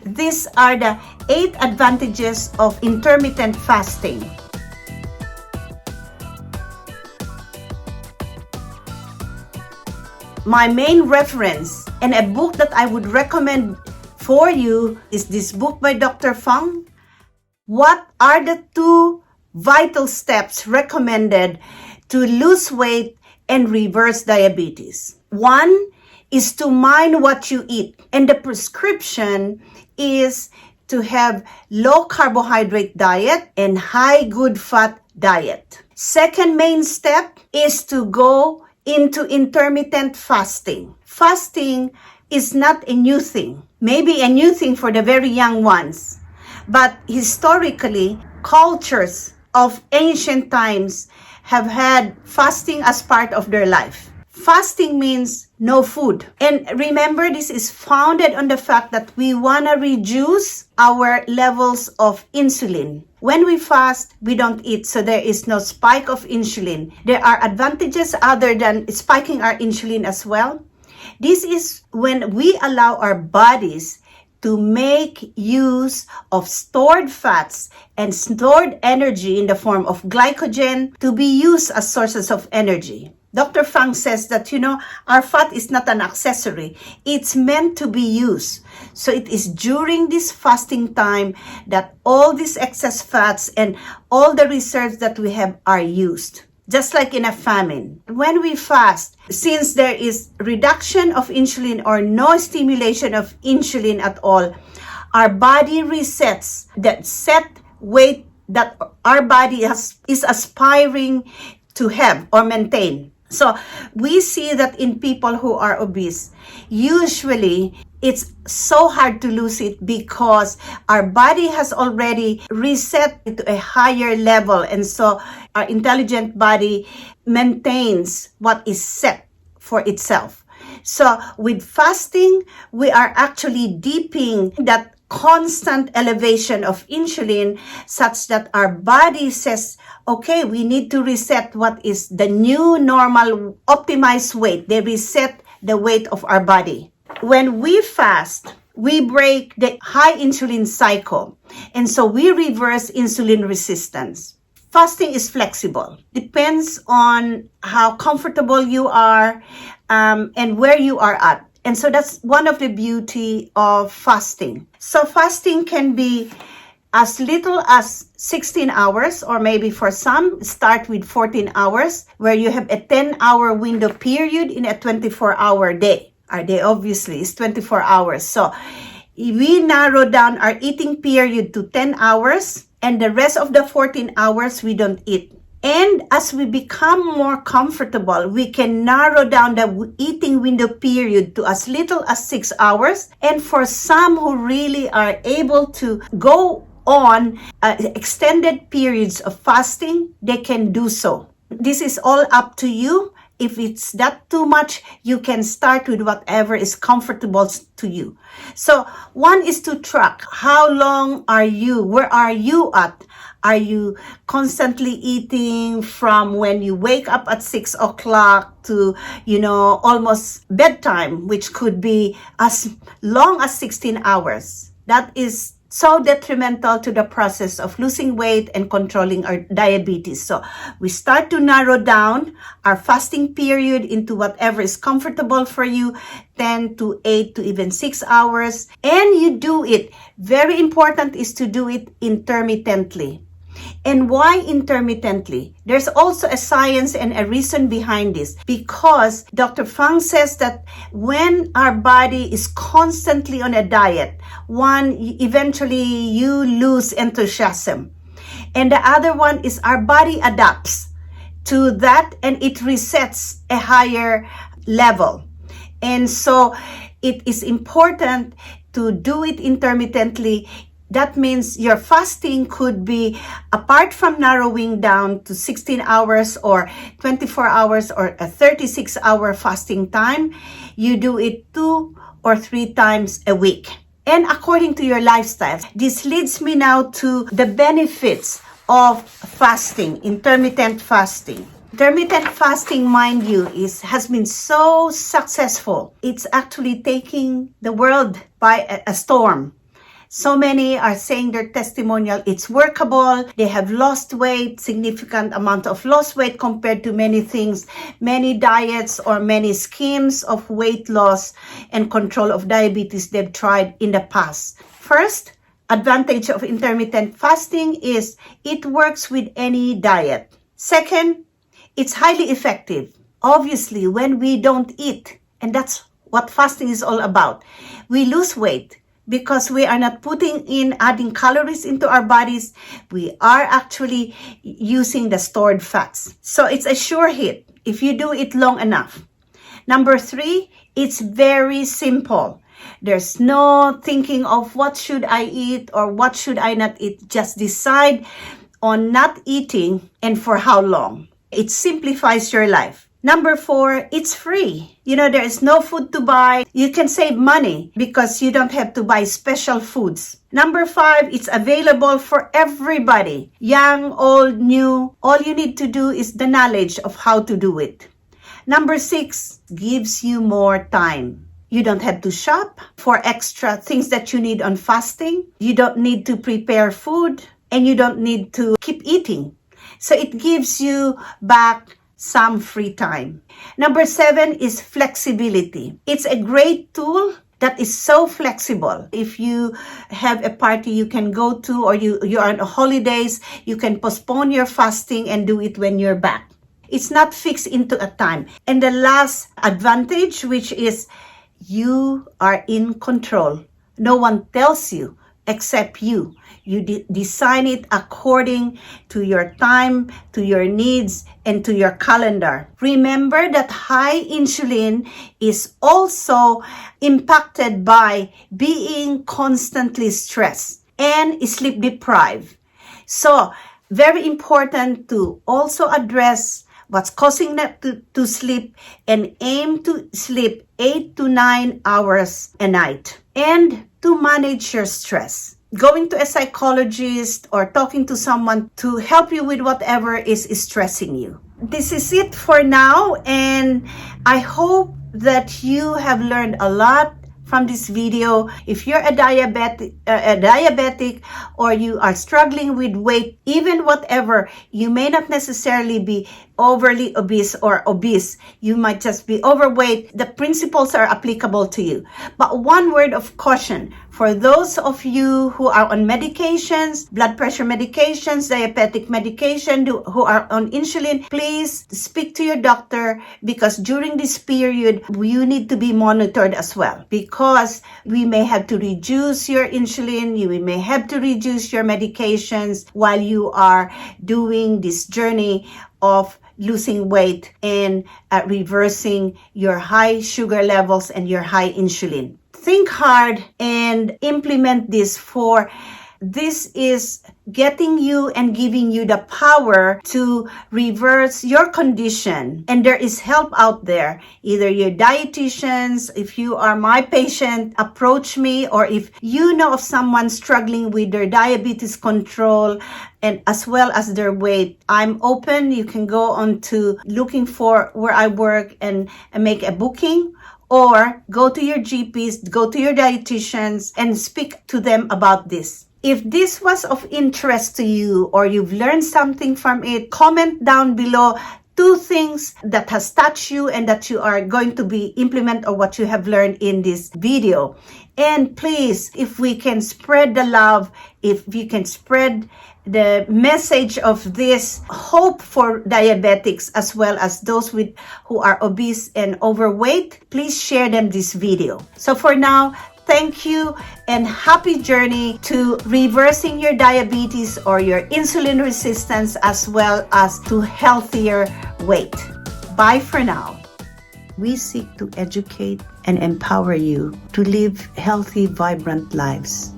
These are the 8 advantages of intermittent fasting. My main reference and a book that I would recommend for you is this book by Dr. Fung. What are the 2 vital steps recommended to lose weight and reverse diabetes? 1 is to mind what you eat, and the prescription is to have low carbohydrate diet and high good fat diet. Second main step is to go into intermittent fasting. Fasting is not a new thing, maybe a new thing for the very young ones, but historically, cultures of ancient times have had fasting as part of their life. Fasting means no food. And remember, this is founded on the fact that we want to reduce our levels of insulin. When we fast, we don't eat, so there is no spike of insulin. There are advantages other than spiking our insulin as well. This is when we allow our bodies to make use of stored fats and stored energy in the form of glycogen to be used as sources of energy. Dr. Fung says that, our fat is not an accessory. It's meant to be used. So it is during this fasting time that all these excess fats and all the reserves that we have are used. Just like in a famine. When we fast, since there is reduction of insulin or no stimulation of insulin at all, our body resets that set weight that our body is aspiring to have or maintain. So we see that in people who are obese, usually it's so hard to lose it because our body has already reset to a higher level, and so our intelligent body maintains what is set for itself. So with fasting, we are actually deepening that constant elevation of insulin such that our body says, okay, we need to reset what is the new normal optimized weight. They reset the weight of our body. When we fast, we break the high insulin cycle, and so we reverse insulin resistance. Fasting is flexible. Depends on how comfortable you are and where you are at. And so that's one of the beauty of fasting. So fasting can be as little as 16 hours, or maybe for some, start with 14 hours, where you have a 10-hour window period in a 24-hour day. Our day obviously is 24 hours. So we narrow down our eating period to 10 hours, and the rest of the 14 hours we don't eat. And as we become more comfortable, we can narrow down the eating window period to as little as 6 hours. And for some who really are able to go on extended periods of fasting, they can do so. This is all up to you. If it's that too much, you can start with whatever is comfortable to you. So one is to track. How long are you? Where are you at? Are you constantly eating from when you wake up at 6 o'clock to, almost bedtime, which could be as long as 16 hours? That is so detrimental to the process of losing weight and controlling our diabetes. So we start to narrow down our fasting period into whatever is comfortable for you, 10 to 8 to even 6 hours. And you do it. Very important is to do it intermittently. And why intermittently? There's also a science and a reason behind this, because Dr. Fung says that when our body is constantly on a diet, eventually you lose enthusiasm. And the other one is our body adapts to that and it resets a higher level. And so it is important to do it intermittently. That means your fasting could be, apart from narrowing down to 16 hours or 24 hours or a 36-hour fasting time, you do it 2 or 3 times a week. And according to your lifestyle, this leads me now to the benefits of fasting, intermittent fasting. Intermittent fasting, mind you, has been so successful. It's actually taking the world by a storm. So many are saying their testimonial, it's workable. They have lost weight, significant amount of lost weight compared to many things, many diets or many schemes of weight loss and control of diabetes they've tried in the past. First, advantage of intermittent fasting is it works with any diet. Second, it's highly effective. Obviously, when we don't eat, and that's what fasting is all about, we lose weight because we are not adding calories into our bodies. We are actually using the stored fats. So it's a sure hit if you do it long enough. Number 3, it's very simple. There's no thinking of what should I eat or what should I not eat. Just decide on not eating and for how long. It simplifies your life. Number 4, it's free. There is no food to buy. You can save money because you don't have to buy special foods. Number 5, it's available for everybody. Young, old, new. All you need to do is the knowledge of how to do it. Number 6, gives you more time. You don't have to shop for extra things that you need on fasting. You don't need to prepare food and you don't need to keep eating. So it gives you back some free time. Number 7 is flexibility. It's a great tool that is so flexible. If you have a party you can go to or you are on holidays, you can postpone your fasting and do it when you're back. It's not fixed into a time. And the last advantage, which is you are in control. No one tells you except you. You design it according to your time, to your needs, and to your calendar. Remember that high insulin is also impacted by being constantly stressed and sleep deprived. So, very important to also address what's causing that to sleep and aim to sleep 8 to 9 hours a night. And to manage your stress. Going to a psychologist or talking to someone to help you with whatever is stressing you. This is it for now, and I hope that you have learned a lot from this video. If you're a diabetic or you are struggling with weight, even whatever, you may not necessarily be overly obese or obese. You might just be overweight. The principles are applicable to you. But one word of caution, for those of you who are on medications, blood pressure medications, diabetic medication, who are on insulin, please speak to your doctor because during this period, you need to be monitored as well because we may have to reduce your insulin, you may have to reduce your medications while you are doing this journey of losing weight and reversing your high sugar levels and your high insulin. Think hard and implement this, for this is getting you and giving you the power to reverse your condition. And there is help out there. Either your dietitians, if you are my patient, approach me, or if you know of someone struggling with their diabetes control and as well as their weight, I'm open. You can go on to looking for where I work and make a booking. Or go to your GPs, go to your dietitians, and speak to them about this. If this was of interest to you or you've learned something from it, comment down below 2 things that has touched you and that you are going to be implement or what you have learned in this video. And please, if we can spread the love, if we can spread the message of this hope for diabetics as well as those who are obese and overweight, please share them this video. So for now, thank you and happy journey to reversing your diabetes or your insulin resistance as well as to healthier weight. Bye for now. We seek to educate and empower you to live healthy, vibrant lives.